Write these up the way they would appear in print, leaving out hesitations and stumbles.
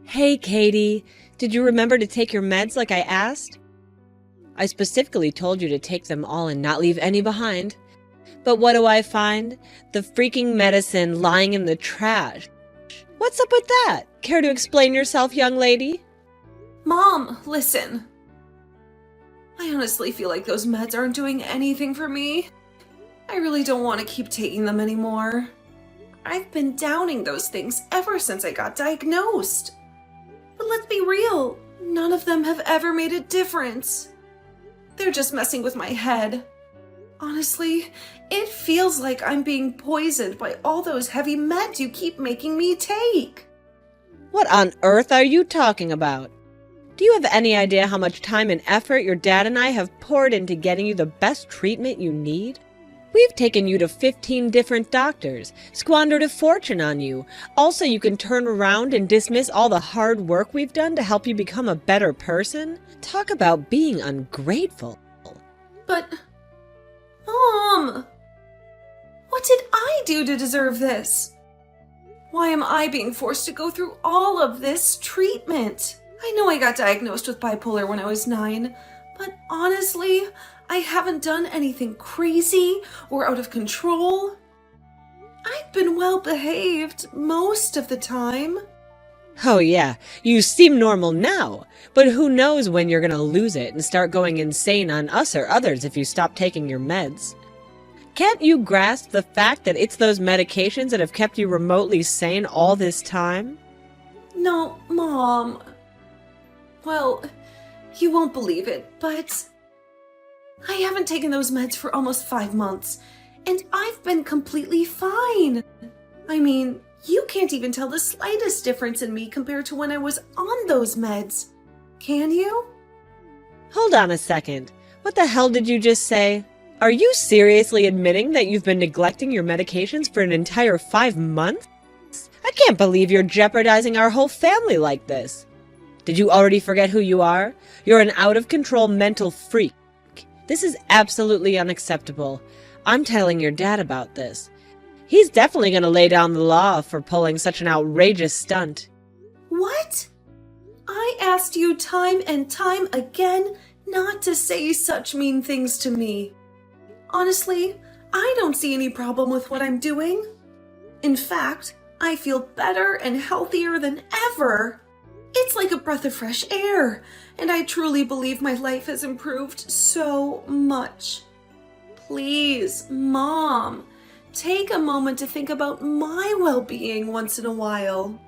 Hey, Katie, did you remember to take your meds like I asked? I specifically told you to take them all and not leave any behind. But what do I find? The freaking medicine lying in the trash. What's up with that? Care to explain yourself, young lady? Mom, listen. I honestly feel like those meds aren't doing anything for me. I really don't want to keep taking them anymore. I've been downing those things ever since I got diagnosed. But let's be real, none of them have ever made a difference. They're just messing with my head. Honestly, it feels like I'm being poisoned by all those heavy meds you keep making me take. What on earth are you talking about? Do you have any idea how much time and effort your dad and I have poured into getting you the best treatment you need? We've taken you to 15 different doctors, squandered a fortune on you. Also, you can turn around and dismiss all the hard work we've done to help you become a better person? Talk about being ungrateful. But, Mom, what did I do to deserve this? Why am I being forced to go through all of this treatment? I know I got diagnosed with bipolar when I was 9, but honestly, I haven't done anything crazy or out of control. I've been well behaved most of the time. Oh yeah, you seem normal now, but who knows when you're gonna lose it and start going insane on us or others if you stop taking your meds. Can't you grasp the fact that it's those medications that have kept you remotely sane all this time? No, Mom. Well, you won't believe it, but I haven't taken those meds for almost 5 months, and I've been completely fine. I mean, you can't even tell the slightest difference in me compared to when I was on those meds. Can you? Hold on a second. What the hell did you just say? Are you seriously admitting that you've been neglecting your medications for an entire 5 months? I can't believe you're jeopardizing our whole family like this. Did you already forget who you are? You're an out-of-control mental freak. This is absolutely unacceptable. I'm telling your dad about this. He's definitely going to lay down the law for pulling such an outrageous stunt. What? I asked you time and time again not to say such mean things to me. Honestly, I don't see any problem with what I'm doing. In fact, I feel better and healthier than ever. It's like a breath of fresh air, and I truly believe my life has improved so much. Please, Mom, take a moment to think about my well-being once in a while.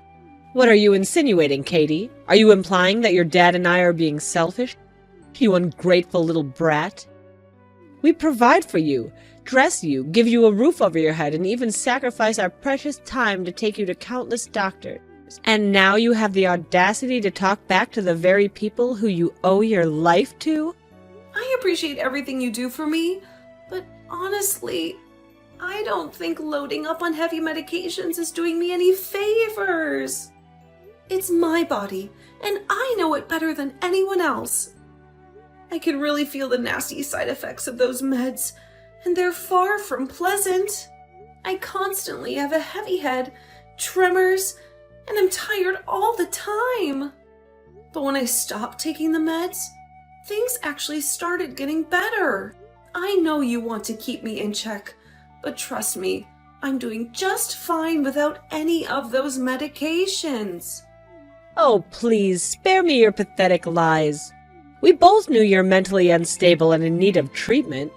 What are you insinuating, Katie? Are you implying that your dad and I are being selfish? You ungrateful little brat. We provide for you, dress you, give you a roof over your head, and even sacrifice our precious time to take you to countless doctors. And now you have the audacity to talk back to the very people who you owe your life to? I appreciate everything you do for me, but honestly, I don't think loading up on heavy medications is doing me any favors. It's my body, and I know it better than anyone else. I can really feel the nasty side effects of those meds, and they're far from pleasant. I constantly have a heavy head, tremors, and I'm tired all the time. But when I stopped taking the meds, things actually started getting better. I know you want to keep me in check, but trust me, I'm doing just fine without any of those medications. Oh, please, spare me your pathetic lies. We both knew you're mentally unstable and in need of treatment.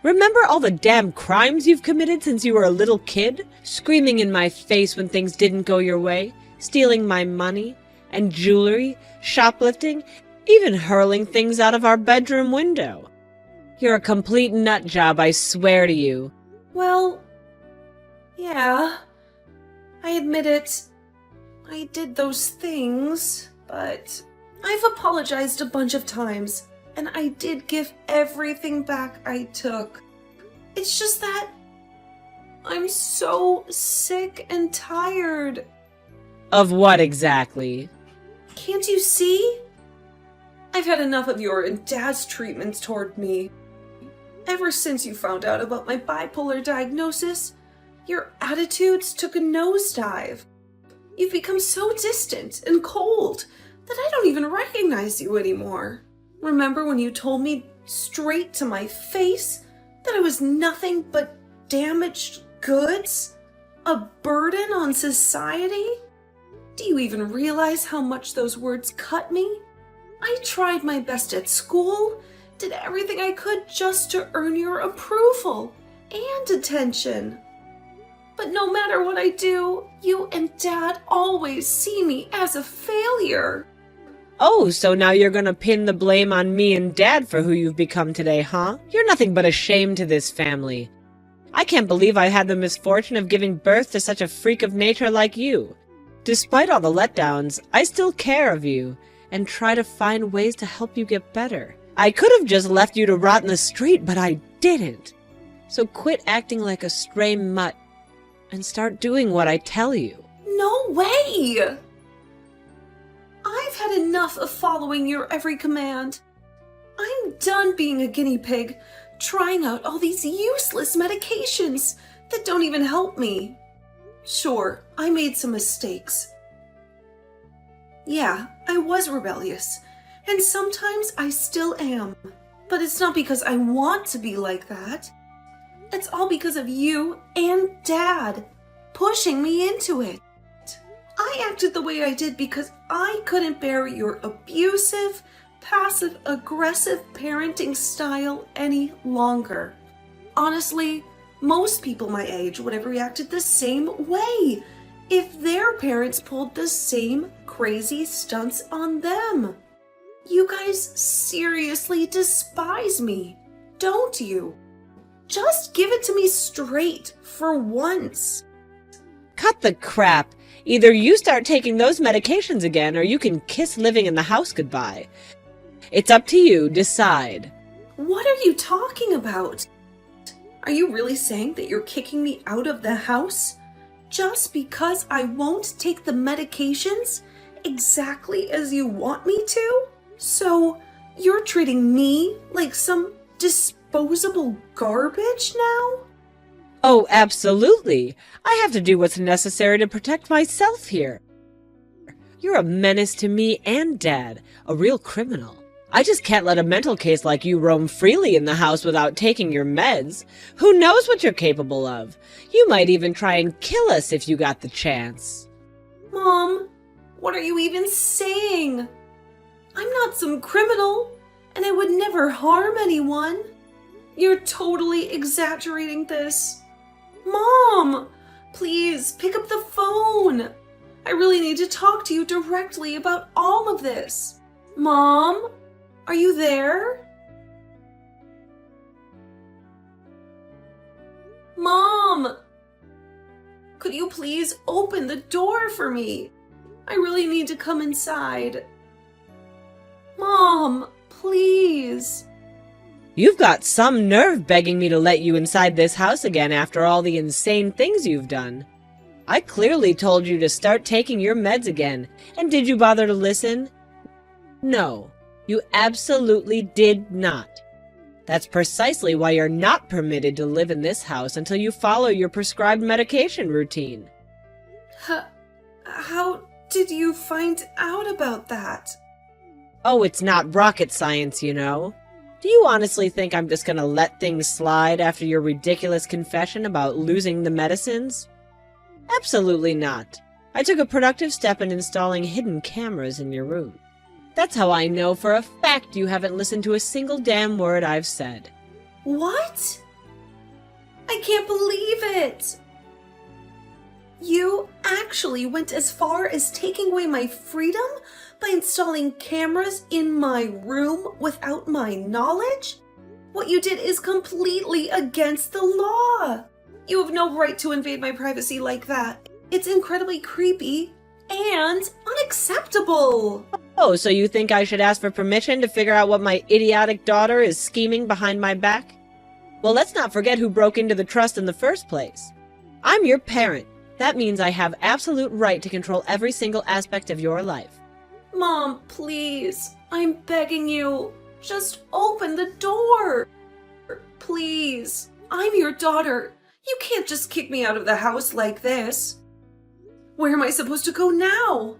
Remember all the damn crimes you've committed since you were a little kid? Screaming in my face when things didn't go your way, stealing my money and jewelry, shoplifting, even hurling things out of our bedroom window. You're a complete nut job, I swear to you. Well, yeah, I admit it. I did those things, but I've apologized a bunch of times. And I did give everything back I took. It's just that I'm so sick and tired. Of what exactly? Can't you see? I've had enough of your and Dad's treatments toward me. Ever since you found out about my bipolar diagnosis, your attitudes took a nosedive. You've become so distant and cold that I don't even recognize you anymore. Remember when you told me straight to my face that I was nothing but damaged goods? A burden on society? Do you even realize how much those words cut me? I tried my best at school, did everything I could just to earn your approval and attention. But no matter what I do, you and Dad always see me as a failure. Oh, so now you're gonna pin the blame on me and Dad for who you've become today, huh? You're nothing but a shame to this family. I can't believe I had the misfortune of giving birth to such a freak of nature like you. Despite all the letdowns, I still care of you and try to find ways to help you get better. I could have just left you to rot in the street, but I didn't. So quit acting like a stray mutt and start doing what I tell you. No way! I've had enough of following your every command. I'm done being a guinea pig, trying out all these useless medications that don't even help me. Sure, I made some mistakes. Yeah, I was rebellious, and sometimes I still am. But it's not because I want to be like that. It's all because of you and Dad pushing me into it. I acted the way I did because I couldn't bear your abusive, passive-aggressive parenting style any longer. Honestly, most people my age would have reacted the same way if their parents pulled the same crazy stunts on them. You guys seriously despise me, don't you? Just give it to me straight for once. Cut the crap. Either you start taking those medications again, or you can kiss living in the house goodbye. It's up to you. Decide. What are you talking about? Are you really saying that you're kicking me out of the house just because I won't take the medications exactly as you want me to? So you're treating me like some disposable garbage now? Oh, absolutely. I have to do what's necessary to protect myself here. You're a menace to me and Dad, a real criminal. I just can't let a mental case like you roam freely in the house without taking your meds. Who knows what you're capable of? You might even try and kill us if you got the chance. Mom, what are you even saying? I'm not some criminal, and I would never harm anyone. You're totally exaggerating this. Mom, please pick up the phone. I really need to talk to you directly about all of this. Mom, are you there? Mom, could you please open the door for me? I really need to come inside. Mom, please. You've got some nerve begging me to let you inside this house again after all the insane things you've done. I clearly told you to start taking your meds again, and did you bother to listen? No, you absolutely did not. That's precisely why you're not permitted to live in this house until you follow your prescribed medication routine. How did you find out about that? Oh, it's not rocket science, you know. Do you honestly think I'm just gonna let things slide after your ridiculous confession about losing the medicines? Absolutely not. I took a productive step in installing hidden cameras in your room. That's how I know for a fact you haven't listened to a single damn word I've said. What? I can't believe it! You actually went as far as taking away my freedom by installing cameras in my room without my knowledge? What you did is completely against the law. You have no right to invade my privacy like that. It's incredibly creepy and unacceptable. Oh, so you think I should ask for permission to figure out what my idiotic daughter is scheming behind my back? Well, let's not forget who broke into the trust in the first place. I'm your parent. That means I have absolute right to control every single aspect of your life. Mom, please. I'm begging you. Just open the door. Please. I'm your daughter. You can't just kick me out of the house like this. Where am I supposed to go now?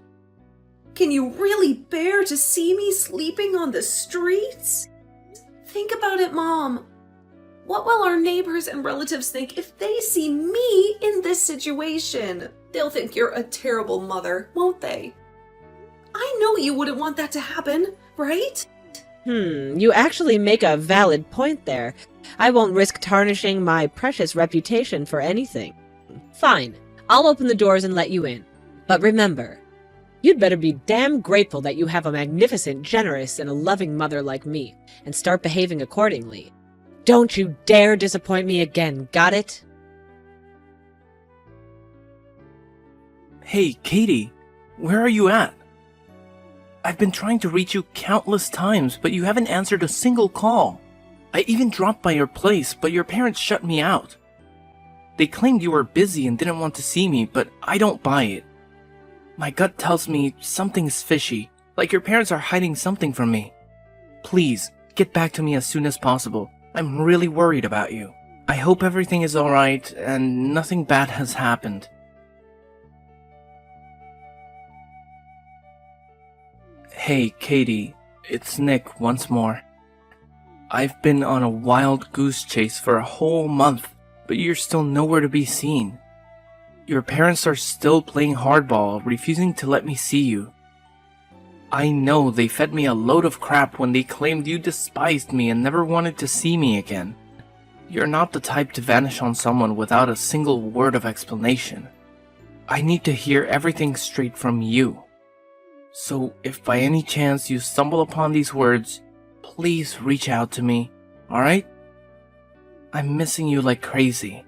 Can you really bear to see me sleeping on the streets? Think about it, Mom. What will our neighbors and relatives think if they see me in this situation? They'll think you're a terrible mother, won't they? I know you wouldn't want that to happen, right? You actually make a valid point there. I won't risk tarnishing my precious reputation for anything. Fine, I'll open the doors and let you in. But remember, you'd better be damn grateful that you have a magnificent, generous, and a loving mother like me, and start behaving accordingly. Don't you dare disappoint me again, got it? Hey, Katie, where are you at? I've been trying to reach you countless times, but you haven't answered a single call. I even dropped by your place, but your parents shut me out. They claimed you were busy and didn't want to see me, but I don't buy it. My gut tells me something's fishy, like your parents are hiding something from me. Please, get back to me as soon as possible. I'm really worried about you. I hope everything is alright and nothing bad has happened. Hey, Katie, it's Nick once more. I've been on a wild goose chase for a whole month, but you're still nowhere to be seen. Your parents are still playing hardball, refusing to let me see you. I know they fed me a load of crap when they claimed you despised me and never wanted to see me again. You're not the type to vanish on someone without a single word of explanation. I need to hear everything straight from you. So if by any chance you stumble upon these words, please reach out to me, alright? I'm missing you like crazy.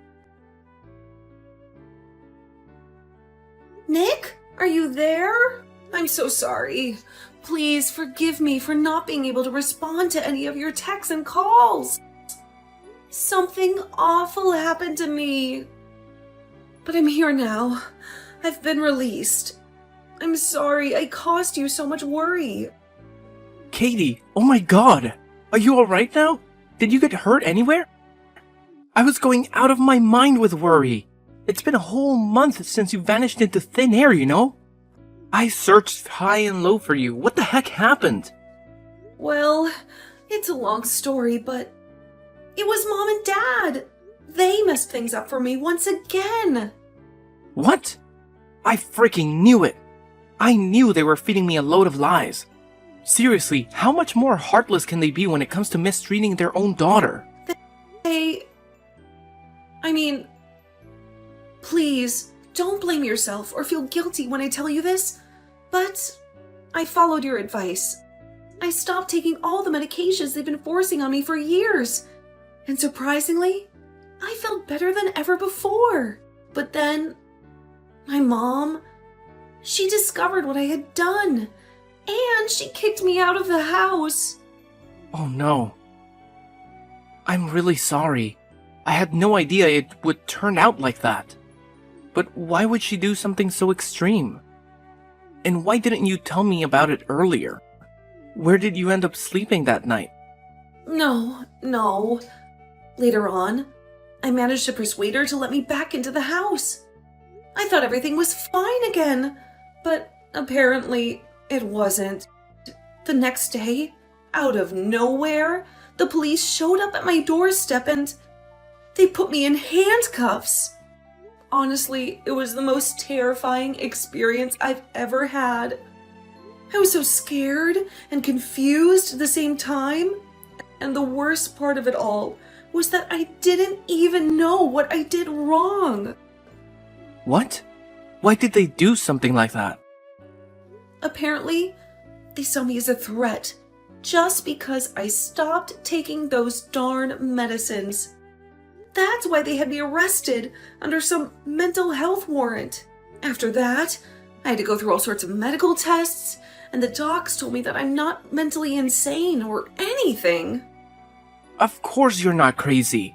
Nick, are you there? I'm so sorry. Please forgive me for not being able to respond to any of your texts and calls. Something awful happened to me. But I'm here now. I've been released. I'm sorry I caused you so much worry. Katie, oh my god! Are you alright now? Did you get hurt anywhere? I was going out of my mind with worry. It's been a whole month since you vanished into thin air, you know? I searched high and low for you. What the heck happened? Well, it's a long story, but it was Mom and Dad. They messed things up for me once again. What? I freaking knew it. I knew they were feeding me a load of lies. Seriously, how much more heartless can they be when it comes to mistreating their own daughter? Please, don't blame yourself or feel guilty when I tell you this, but I followed your advice. I stopped taking all the medications they've been forcing on me for years, and surprisingly, I felt better than ever before. But then, my mom, she discovered what I had done, and she kicked me out of the house. Oh no. I'm really sorry. I had no idea it would turn out like that. But why would she do something so extreme? And why didn't you tell me about it earlier? Where did you end up sleeping that night? No. Later on, I managed to persuade her to let me back into the house. I thought everything was fine again, but apparently it wasn't. The next day, out of nowhere, the police showed up at my doorstep and they put me in handcuffs. Honestly, it was the most terrifying experience I've ever had. I was so scared and confused at the same time. And the worst part of it all was that I didn't even know what I did wrong. What? Why did they do something like that? Apparently, they saw me as a threat just because I stopped taking those darn medicines. That's why they had me arrested under some mental health warrant. After that, I had to go through all sorts of medical tests, and the docs told me that I'm not mentally insane or anything. Of course you're not crazy.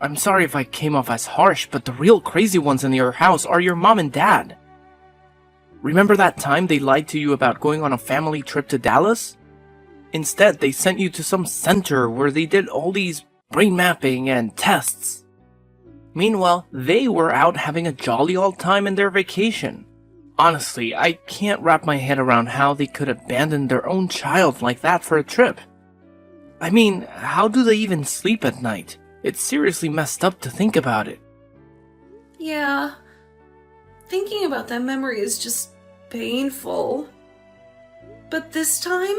I'm sorry if I came off as harsh, but the real crazy ones in your house are your mom and dad. Remember that time they lied to you about going on a family trip to Dallas? Instead, they sent you to some center where they did all these brain mapping and tests. Meanwhile, they were out having a jolly old time in their vacation. Honestly, I can't wrap my head around how they could abandon their own child like that for a trip. I mean, how do they even sleep at night? It's seriously messed up to think about it. Yeah, thinking about that memory is just painful. But this time,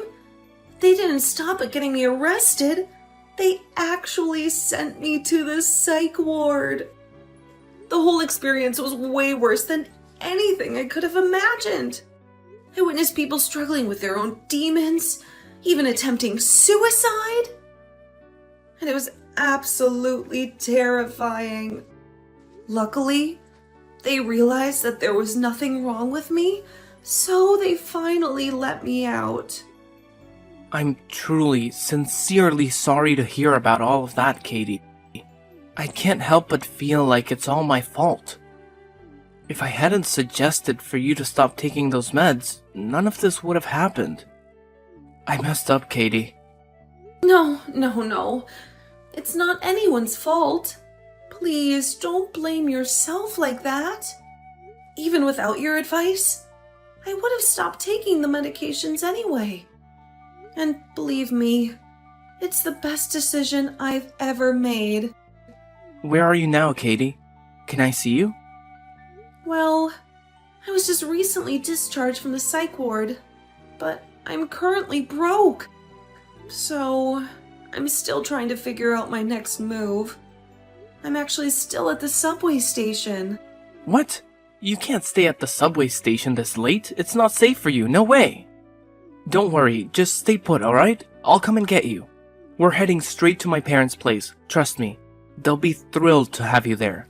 they didn't stop at getting me arrested. They actually sent me to the psych ward. The whole experience was way worse than anything I could have imagined. I witnessed people struggling with their own demons, even attempting suicide. And it was absolutely terrifying. Luckily, they realized that there was nothing wrong with me, so they finally let me out. I'm truly, sincerely sorry to hear about all of that, Katie. I can't help but feel like it's all my fault. If I hadn't suggested for you to stop taking those meds, none of this would have happened. I messed up, Katie. No. It's not anyone's fault. Please, don't blame yourself like that. Even without your advice, I would have stopped taking the medications anyway. And believe me, it's the best decision I've ever made. Where are you now, Katie? Can I see you? Well, I was just recently discharged from the psych ward, but I'm currently broke. So, I'm still trying to figure out my next move. I'm actually still at the subway station. What? You can't stay at the subway station this late. It's not safe for you. No way. Don't worry. Just stay put, alright? I'll come and get you. We're heading straight to my parents' place. Trust me. They'll be thrilled to have you there.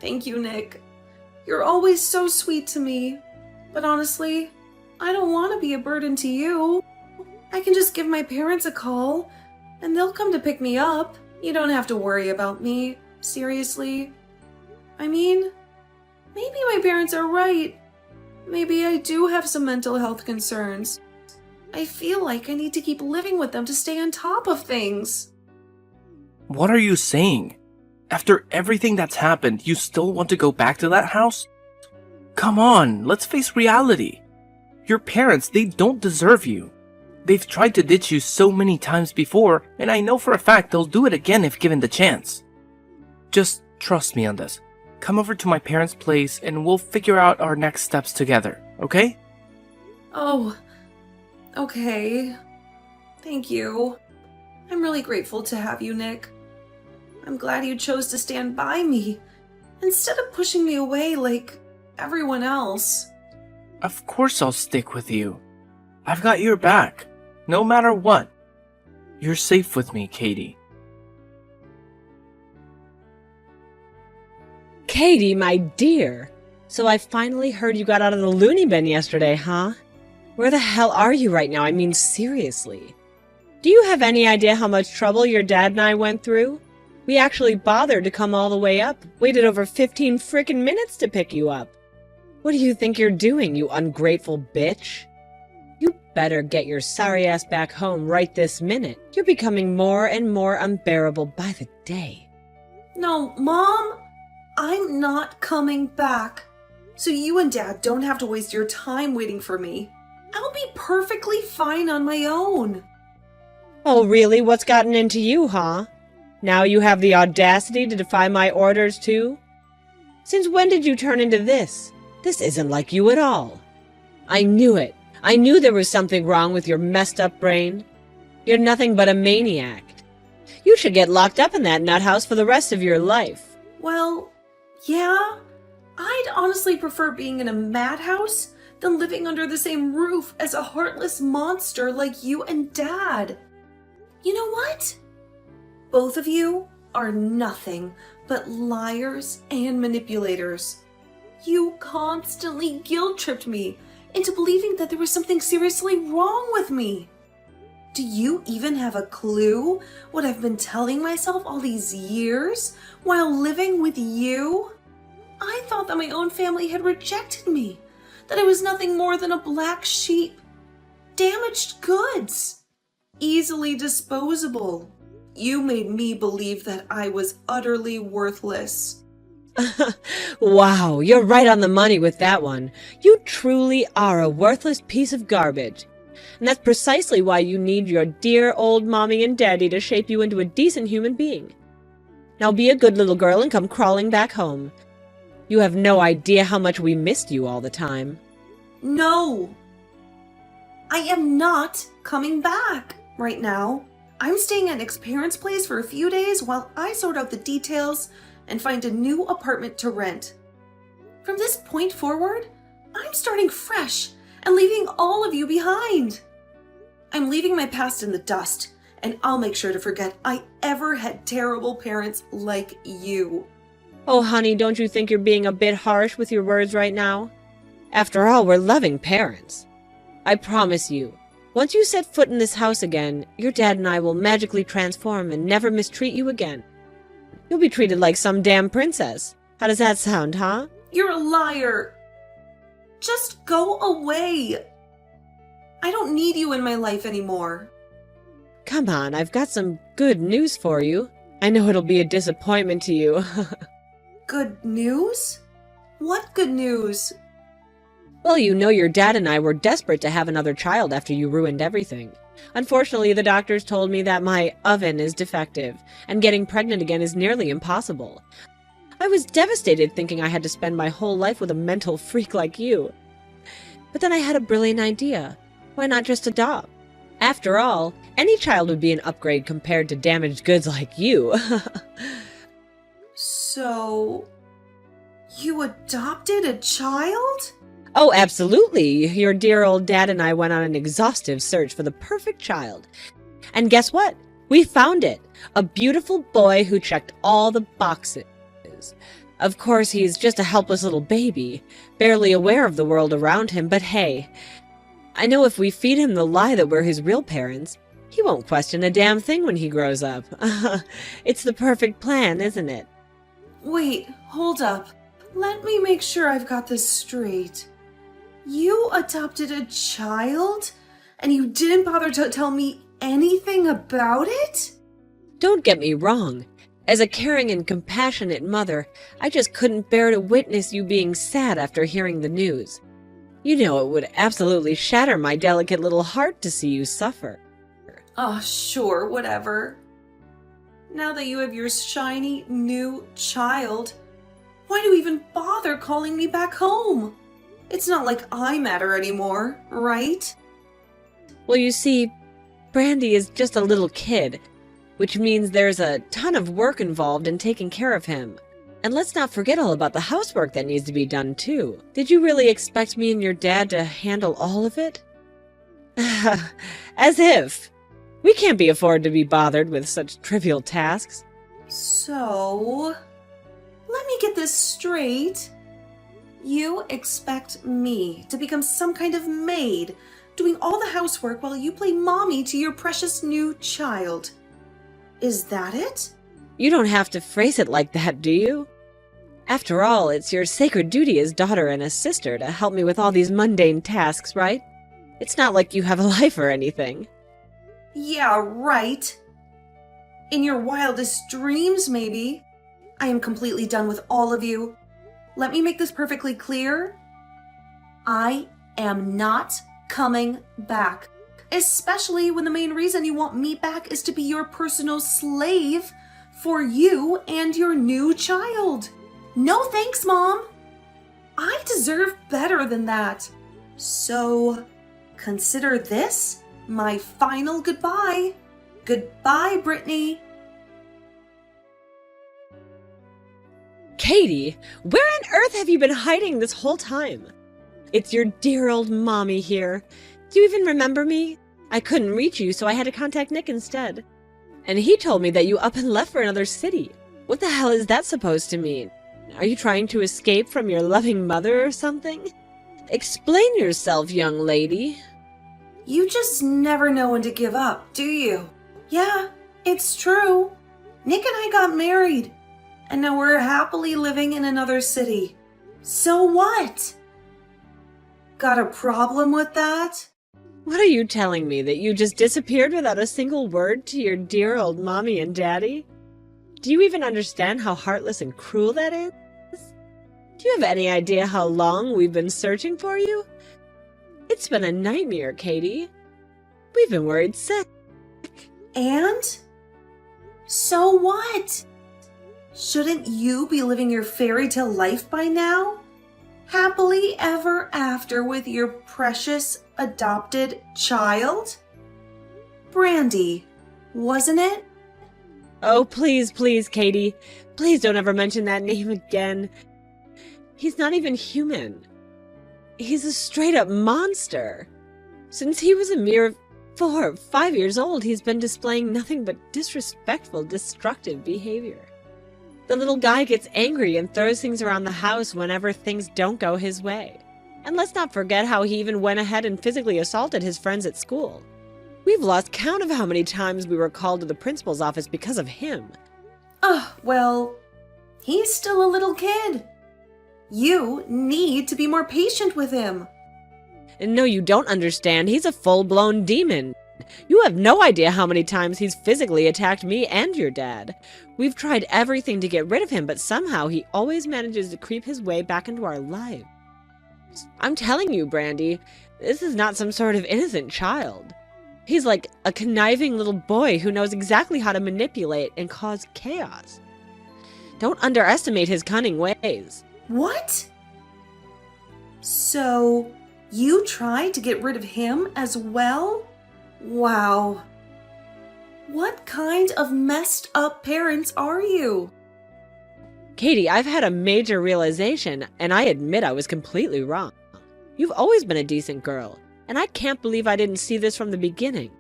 Thank you, Nick. You're always so sweet to me. But honestly, I don't want to be a burden to you. I can just give my parents a call, and they'll come to pick me up. You don't have to worry about me. Seriously. I mean, maybe my parents are right. Maybe I do have some mental health concerns. I feel like I need to keep living with them to stay on top of things. What are you saying? After everything that's happened, you still want to go back to that house? Come on, let's face reality. Your parents, they don't deserve you. They've tried to ditch you so many times before, and I know for a fact they'll do it again if given the chance. Just trust me on this. Come over to my parents' place and we'll figure out our next steps together, okay? Oh, okay. Thank you. I'm really grateful to have you, Nick. I'm glad you chose to stand by me, instead of pushing me away like everyone else. Of course I'll stick with you. I've got your back, no matter what. You're safe with me, Katie. Katie, my dear. So I finally heard you got out of the loony bin yesterday, huh? Where the hell are you right now? I mean, seriously. Do you have any idea how much trouble your dad and I went through? We actually bothered to come all the way up, waited over 15 frickin' minutes to pick you up. What do you think you're doing, you ungrateful bitch? You better get your sorry ass back home right this minute. You're becoming more and more unbearable by the day. No, Mom, I'm not coming back. So you and Dad don't have to waste your time waiting for me. I'll be perfectly fine on my own. Oh, really? What's gotten into you, huh? Now you have the audacity to defy my orders, too? Since when did you turn into this? This isn't like you at all. I knew it. I knew there was something wrong with your messed up brain. You're nothing but a maniac. You should get locked up in that nut house for the rest of your life. Well, yeah. I'd honestly prefer being in a madhouse than living under the same roof as a heartless monster like you and Dad. You know what? Both of you are nothing but liars and manipulators. You constantly guilt-tripped me into believing that there was something seriously wrong with me. Do you even have a clue what I've been telling myself all these years while living with you? I thought that my own family had rejected me, that I was nothing more than a black sheep, damaged goods, easily disposable. You made me believe that I was utterly worthless. Wow, you're right on the money with that one. You truly are a worthless piece of garbage. And that's precisely why you need your dear old mommy and daddy to shape you into a decent human being. Now be a good little girl and come crawling back home. You have no idea how much we missed you all the time. No! I am not coming back right now. I'm staying at Nick's parents' place for a few days while I sort out the details and find a new apartment to rent. From this point forward, I'm starting fresh and leaving all of you behind. I'm leaving my past in the dust, and I'll make sure to forget I ever had terrible parents like you. Oh, honey, don't you think you're being a bit harsh with your words right now? After all, we're loving parents. I promise you, once you set foot in this house again, your dad and I will magically transform and never mistreat you again. You'll be treated like some damn princess. How does that sound, huh? You're a liar. Just go away. I don't need you in my life anymore. Come on, I've got some good news for you. I know it'll be a disappointment to you. Good news? What good news? Well, you know your dad and I were desperate to have another child after you ruined everything. Unfortunately, the doctors told me that my oven is defective, and getting pregnant again is nearly impossible. I was devastated thinking I had to spend my whole life with a mental freak like you. But then I had a brilliant idea. Why not just adopt? After all, any child would be an upgrade compared to damaged goods like you. So, you adopted a child? Oh, absolutely. Your dear old dad and I went on an exhaustive search for the perfect child. And guess what? We found it. A beautiful boy who checked all the boxes. Of course, he's just a helpless little baby, barely aware of the world around him, but hey, I know if we feed him the lie that we're his real parents, he won't question a damn thing when he grows up. It's the perfect plan, isn't it? Wait, hold up. Let me make sure I've got this straight. You adopted a child? And you didn't bother to tell me anything about it? Don't get me wrong. As a caring and compassionate mother, I just couldn't bear to witness you being sad after hearing the news. You know it would absolutely shatter my delicate little heart to see you suffer. Oh, sure, whatever. Now that you have your shiny new child, why do you even bother calling me back home? It's not like I matter anymore, right? Well, you see, Brandy is just a little kid, which means there's a ton of work involved in taking care of him. And let's not forget all about the housework that needs to be done, too. Did you really expect me and your dad to handle all of it? As if. We can't be afforded to be bothered with such trivial tasks. So, let me get this straight. You expect me to become some kind of maid, doing all the housework while you play mommy to your precious new child. Is that it? You don't have to phrase it like that, do you? After all, it's your sacred duty as daughter and as sister to help me with all these mundane tasks, right? It's not like you have a life or anything. Yeah, right. In your wildest dreams, maybe. I am completely done with all of you. Let me make this perfectly clear. I am not coming back. Especially when the main reason you want me back is to be your personal slave for you and your new child. No thanks, Mom. I deserve better than that. So, consider this my final goodbye. Goodbye, Brittany. Katie, where on earth have you been hiding this whole time? It's your dear old mommy here. Do you even remember me? I couldn't reach you, so I had to contact Nick instead. And he told me that you up and left for another city. What the hell is that supposed to mean? Are you trying to escape from your loving mother or something? Explain yourself, young lady. You just never know when to give up, do you? Yeah, it's true. Nick and I got married, and now we're happily living in another city. So what? Got a problem with that? What are you telling me, that you just disappeared without a single word to your dear old mommy and daddy? Do you even understand how heartless and cruel that is? Do you have any idea how long we've been searching for you? It's been a nightmare, Katie. We've been worried sick. And? So what? Shouldn't you be living your fairy tale life by now? Happily ever after with your precious adopted child? Brandy, wasn't it? Oh, please, please, Katie. Please don't ever mention that name again. He's not even human. He's a straight-up monster. Since he was a mere 4 or 5 years old, he's been displaying nothing but disrespectful, destructive behavior. The little guy gets angry and throws things around the house whenever things don't go his way. And let's not forget how he even went ahead and physically assaulted his friends at school. We've lost count of how many times we were called to the principal's office because of him. Well, he's still a little kid. You need to be more patient with him. And no, you don't understand. He's a full-blown demon. You have no idea how many times he's physically attacked me and your dad. We've tried everything to get rid of him, but somehow he always manages to creep his way back into our lives. I'm telling you, Brandy, this is not some sort of innocent child. He's like a conniving little boy who knows exactly how to manipulate and cause chaos. Don't underestimate his cunning ways. What? So, you tried to get rid of him as well? Wow. What kind of messed up parents are you? Katie, I've had a major realization, and I admit I was completely wrong. You've always been a decent girl, and I can't believe I didn't see this from the beginning.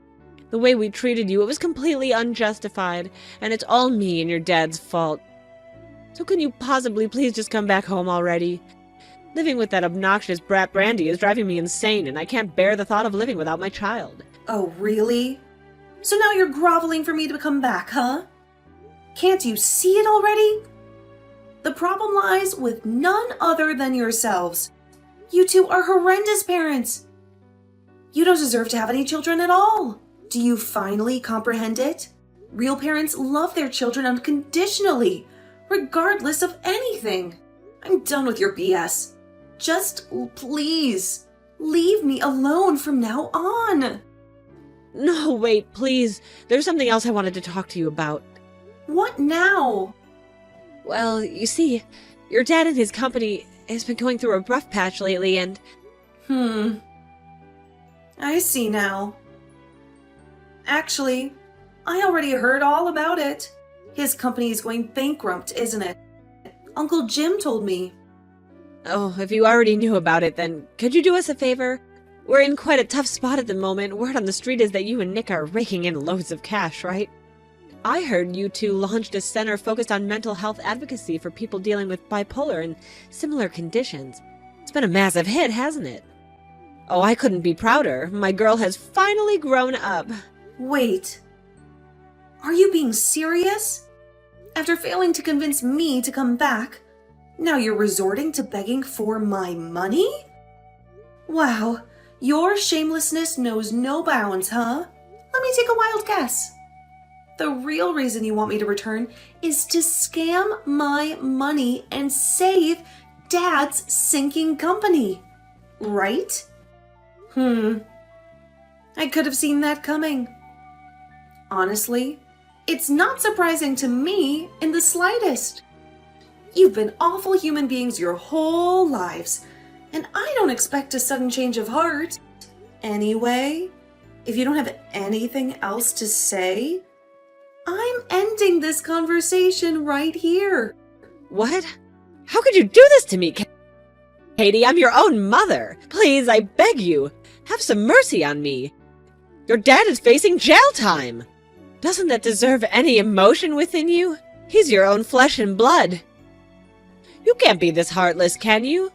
The way we treated you, it was completely unjustified, and it's all me and your dad's fault. So can you possibly please just come back home already? Living with that obnoxious brat Brandy is driving me insane, and I can't bear the thought of living without my child. Oh, really? So now you're groveling for me to come back, huh? Can't you see it already? The problem lies with none other than yourselves. You two are horrendous parents. You don't deserve to have any children at all. Do you finally comprehend it? Real parents love their children unconditionally, regardless of anything. I'm done with your BS. Just please, leave me alone from now on. No, wait, please. There's something else I wanted to talk to you about. What now? Well, you see, your dad and his company has been going through a rough patch lately, and... I see now. Actually, I already heard all about it. His company is going bankrupt, isn't it? Uncle Jim told me. Oh, if you already knew about it, then could you do us a favor? We're in quite a tough spot at the moment. Word on the street is that you and Nick are raking in loads of cash, right? I heard you two launched a center focused on mental health advocacy for people dealing with bipolar and similar conditions. It's been a massive hit, hasn't it? Oh, I couldn't be prouder. My girl has finally grown up. Wait. Are you being serious? After failing to convince me to come back, now you're resorting to begging for my money? Wow, your shamelessness knows no bounds, huh? Let me take a wild guess. The real reason you want me to return is to scam my money and save Dad's sinking company, right? I could have seen that coming. Honestly, it's not surprising to me in the slightest. You've been awful human beings your whole lives, and I don't expect a sudden change of heart. Anyway, if you don't have anything else to say, I'm ending this conversation right here. What? How could you do this to me, Katie? I'm your own mother. Please, I beg you, have some mercy on me. Your dad is facing jail time. Doesn't that deserve any emotion within you? He's your own flesh and blood. You can't be this heartless, can you?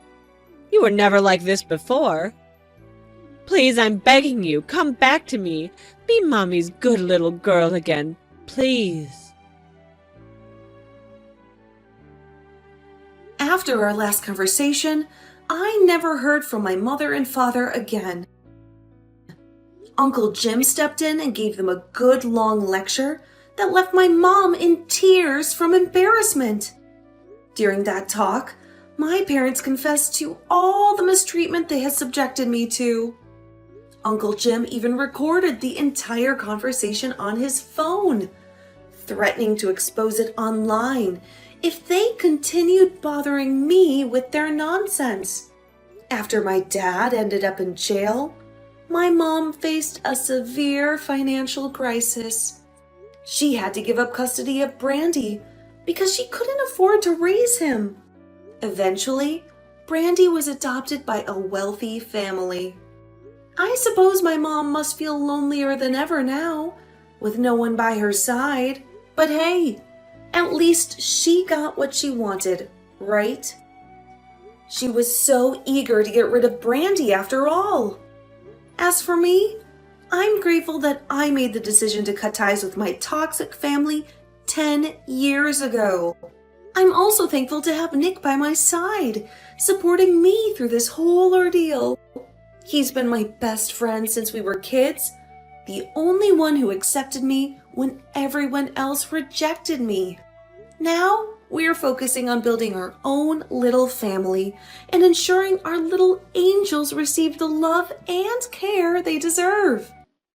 You were never like this before. Please, I'm begging you, come back to me. Be Mommy's good little girl again, please. After our last conversation, I never heard from my mother and father again. Uncle Jim stepped in and gave them a good long lecture that left my mom in tears from embarrassment. During that talk, my parents confessed to all the mistreatment they had subjected me to. Uncle Jim even recorded the entire conversation on his phone, threatening to expose it online if they continued bothering me with their nonsense. After my dad ended up in jail, my mom faced a severe financial crisis. She had to give up custody of Brandy because she couldn't afford to raise him. Eventually, Brandy was adopted by a wealthy family. I suppose my mom must feel lonelier than ever now, with no one by her side. But hey, at least she got what she wanted, right? She was so eager to get rid of Brandy after all. As for me, I'm grateful that I made the decision to cut ties with my toxic family 10 years ago. I'm also thankful to have Nick by my side, supporting me through this whole ordeal. He's been my best friend since we were kids, the only one who accepted me when everyone else rejected me. Now, we're focusing on building our own little family and ensuring our little angels receive the love and care they deserve.